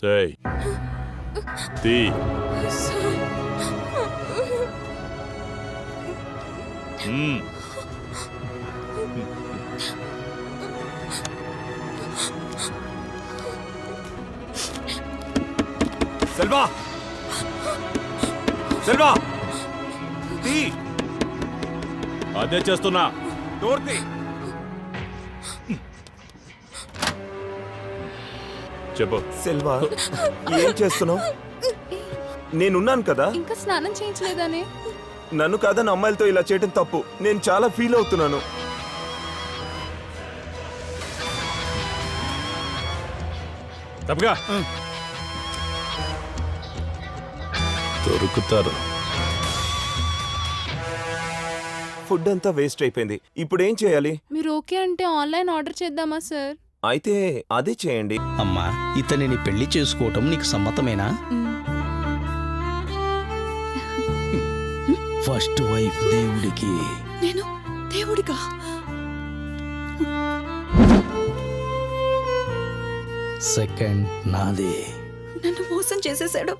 ఏయ్, తీ. మ్మ్. సెల్వా, సెల్వా, తీ. అదే చేస్తున్నా. డోర్ తీ. చెప్పు. సెల్వా, ఏం చేస్తున్నావు? నేనున్నాను కదా. ఇంకా స్నానం చేయించలేదానే? నన్ను కాదని అమ్మాయిలతో ఇలా చేయడం తప్పు. నేను చాలా ఫీల్ అవుతున్నాను. తప్పుగా దొరుకుతారు. ఫుడ్ అంతా వేస్ట్ అయిపోయింది. ఇప్పుడు ఏం చేయాలి? మీరు ఓకే అంటే ఆన్లైన్ ఆర్డర్ చేద్దామా సార్? అయితే అదే చేయండి. అమ్మా, ఇతనిని పెళ్లి చేసుకోవటం నీకు సమ్మతమేనా? ఫస్ట్ వైఫ్ దేవుడికి. నేను దేవుడిగా? సెకండ్ నాదే. నన్ను మోసం చేసేసాడు.